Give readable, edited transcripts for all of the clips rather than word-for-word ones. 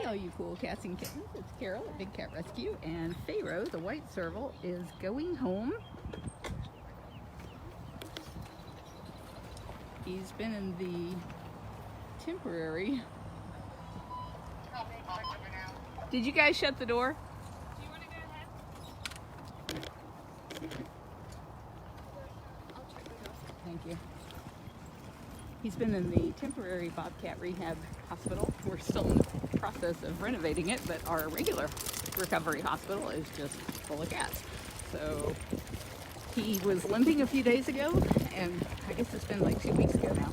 all you cool cats and kittens. It's Carol at Big Cat Rescue, and Pharaoh, the white serval, is going home. He's been in the temporary... Did you guys shut the door? Do you want to go ahead? I'll check the house. Thank you. He's been in the temporary Bobcat Rehab Hospital. We're still in the process of renovating it, but our regular recovery hospital is just full of cats. So he was limping a few days ago, and I guess it's been like 2 weeks ago now.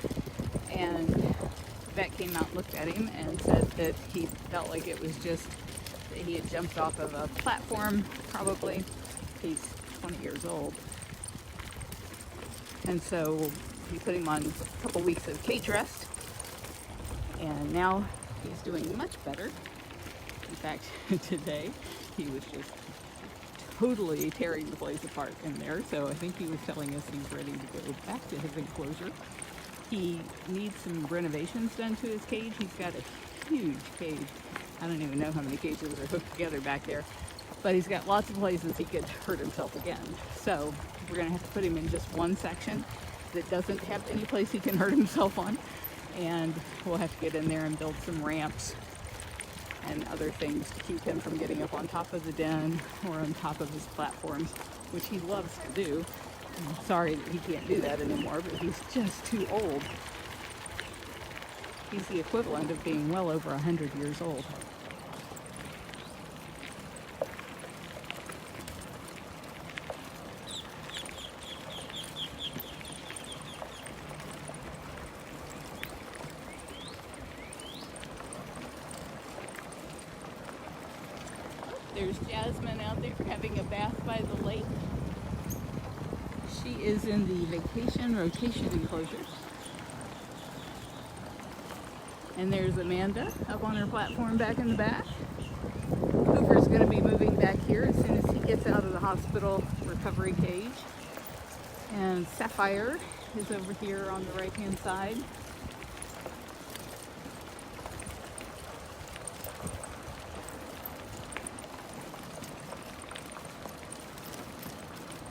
And the vet came out and looked at him and said that he felt like it was just that he had jumped off of a platform, probably. He's 20 years old. And so we put him on a couple weeks of cage rest, and now he's doing much better. In fact, today he was just totally tearing the place apart in there, so I think he was telling us he's ready to go back to his enclosure. He needs some renovations done to his cage. He's got a huge cage. I don't even know how many cages are hooked together back there, but he's got lots of places he could hurt himself again. So we're going to have to put him in just one section that doesn't have any place he can hurt himself on, and we'll have to get in there and build some ramps and other things to keep him from getting up on top of the den or on top of his platforms, which he loves to do. I'm sorry that he can't do that anymore, but he's just too old. He's the equivalent of being well over 100 years old. There's Jasmine out there having a bath by the lake. She is in the vacation rotation enclosure. And there's Amanda up on her platform back in the back. Hoover's going to be moving back here as soon as he gets out of the hospital recovery cage. And Sapphire is over here on the right-hand side.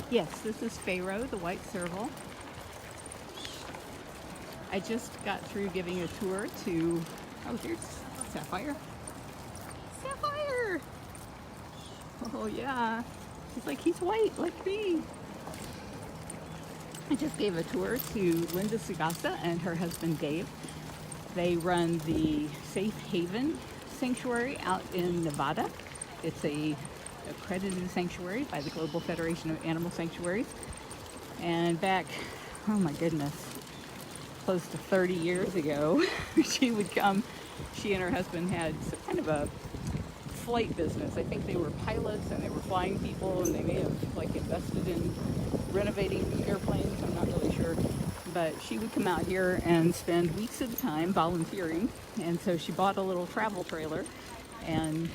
Yes, this is Pharaoh, the white serval. I just got through giving a tour to, oh, here's Sapphire. Sapphire! Oh yeah, she's like, he's white like me. I just gave a tour to Linda Sagasa and her husband Dave. They run the Safe Haven Sanctuary out in Nevada. It's a accredited sanctuary by the Global Federation of Animal Sanctuaries. And back, oh my goodness, close to 30 years ago, she would come. She and her husband had some kind of a flight business. I think they were pilots and they were flying people, and they may have like invested in renovating airplanes. I'm not really sure. But she would come out here and spend weeks at a time volunteering. And so she bought a little travel trailer, and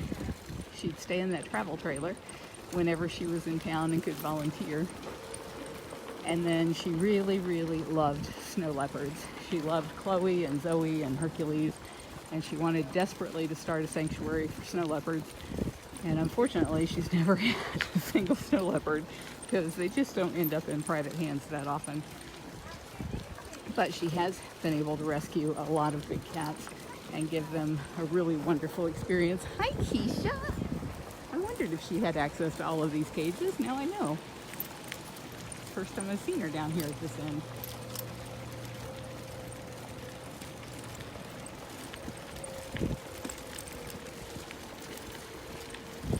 she'd stay in that travel trailer whenever she was in town and could volunteer. And then she really, really loved snow leopards. She loved Chloe and Zoe and Hercules, and she wanted desperately to start a sanctuary for snow leopards. And unfortunately, she's never had a single snow leopard because they just don't end up in private hands that often. But she has been able to rescue a lot of big cats and give them a really wonderful experience. Hi, Keisha! I wondered if she had access to all of these cages. Now I know. First time I've seen her down here at this end.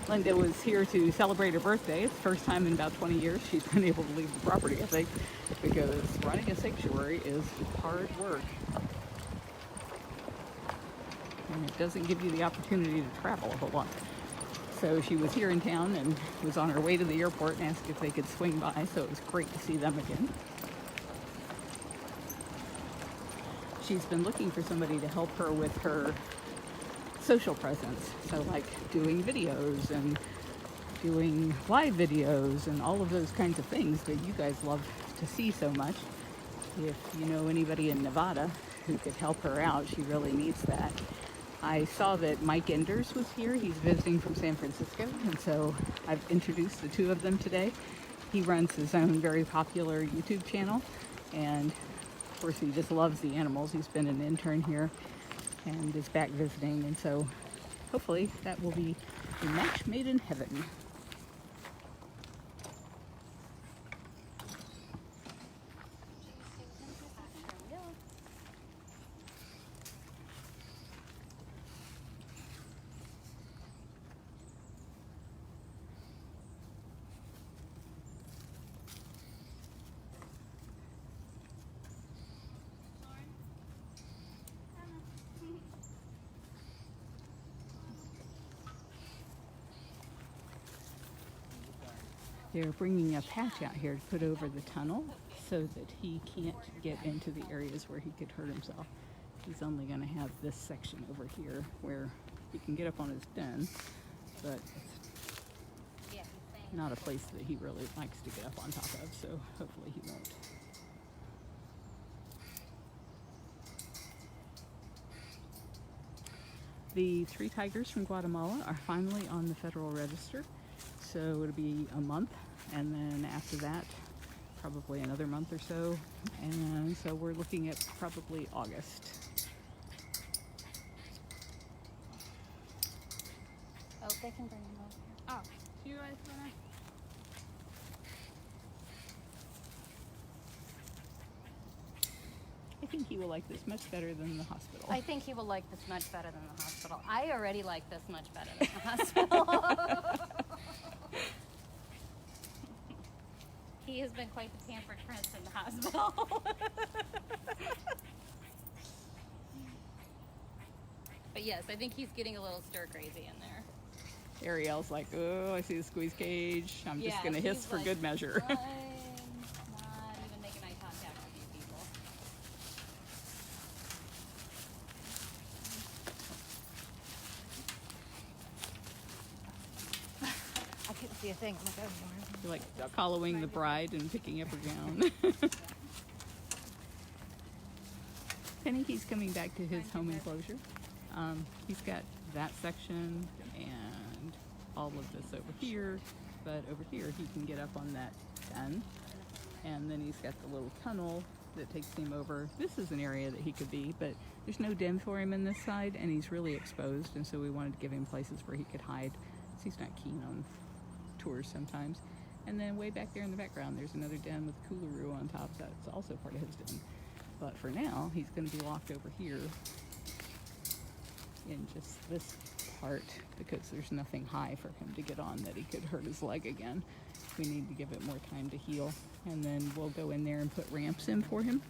Linda was here to celebrate her birthday. It's the first time in about 20 years she's been able to leave the property, I think, because running a sanctuary is hard work. And it doesn't give you the opportunity to travel a whole lot. So she was here in town and was on her way to the airport and asked if they could swing by, so it was great to see them again. She's been looking for somebody to help her with her social presence, so like doing videos and doing live videos and all of those kinds of things that you guys love to see so much. If you know anybody in Nevada who could help her out, she really needs that. I saw that Mike Enders was here. He's visiting from San Francisco, and so I've introduced the two of them today. He runs his own very popular YouTube channel, and of course he just loves the animals. He's been an intern here and is back visiting, and so hopefully that will be a match made in heaven. They're bringing a patch out here to put over the tunnel so that he can't get into the areas where he could hurt himself. He's only going to have this section over here where he can get up on his den, but it's not a place that he really likes to get up on top of, so hopefully he won't. The 3 tigers from Guatemala are finally on the Federal Register. So it'll be a month, and then after that, probably another month or so. And so we're looking at probably August. Oh, they can bring them over here. Oh, do you guys wanna? I think he will like this much better than the hospital. I think he will like this much better than the hospital. I already like this much better than the hospital. He has been quite the pampered prince in the hospital. But yes, I think he's getting a little stir crazy in there. Ariel's like, oh, I see the squeeze cage. I'm just Yeah, going to hiss she's for like, good measure. I'm not even making eye contact with you people. I couldn't see a thing. I'm like, oh, You're like following the bride and picking up her gown. Penny, he's coming back to his home enclosure. He's got that section and all of this over here, but over here he can get up on that den. And then he's got the little tunnel that takes him over. This is an area that he could be, but there's no den for him in this side, and he's really exposed, and so we wanted to give him places where he could hide, so he's not keen on tours sometimes. And then way back there in the background, there's another den with a coolaroo on top. That's also part of his den. But for now, he's going to be locked over here in just this part because there's nothing high for him to get on that he could hurt his leg again. We need to give it more time to heal. And then we'll go in there and put ramps in for him.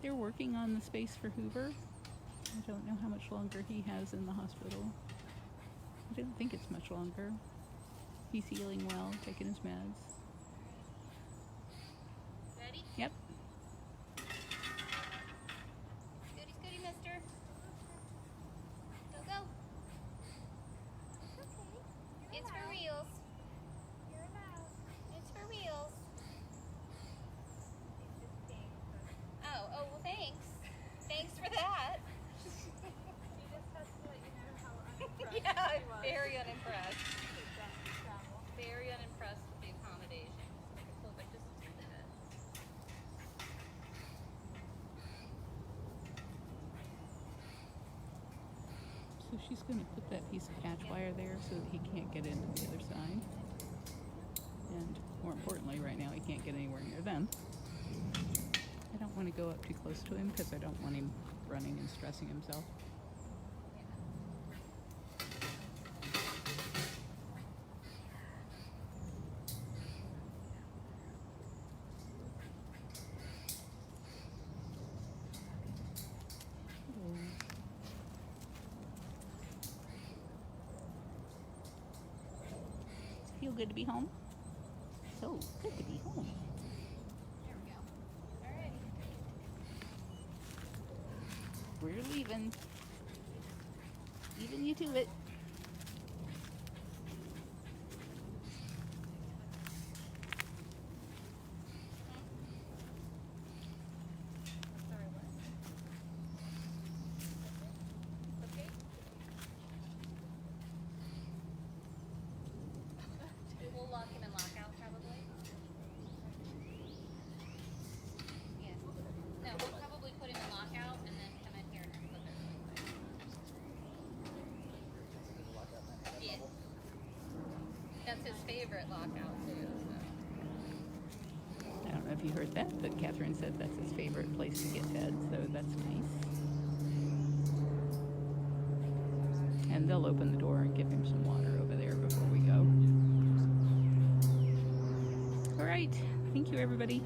They're working on the space for Hoover. I don't know how much longer he has in the hospital. I don't think it's much longer. He's healing well, taking his meds. ready? Yep. Scooty, scooty, mister. Go, go. Okay. It's for reals. You're allowed. It's for reals. Oh, well, thanks. Thanks for that. She just has to let you know how unimpressed Yeah, she I'm was very unimpressed. with that travel. Very unimpressed with the accommodation. I can pull back just a little bit. So she's going to put that piece of catch wire there so that he can't get into the other side. And more importantly, right now, he can't get anywhere near them. I don't want to go up too close to him because I don't want him running and stressing himself. Feel good to be home? So good to be home. There we go. All right. We're leaving. Leaving you to it. Sorry, what? Okay. We'll lock him in lockout probably. Yeah. No, we'll probably put him in lockout and then come in here and flip it really quick. Yeah. That's his favorite lockout too. So. I don't know if you heard that, but Catherine said that's his favorite place to get fed, so that's nice. And they'll open the door and give him some water over there before we go. All right. Thank you, everybody.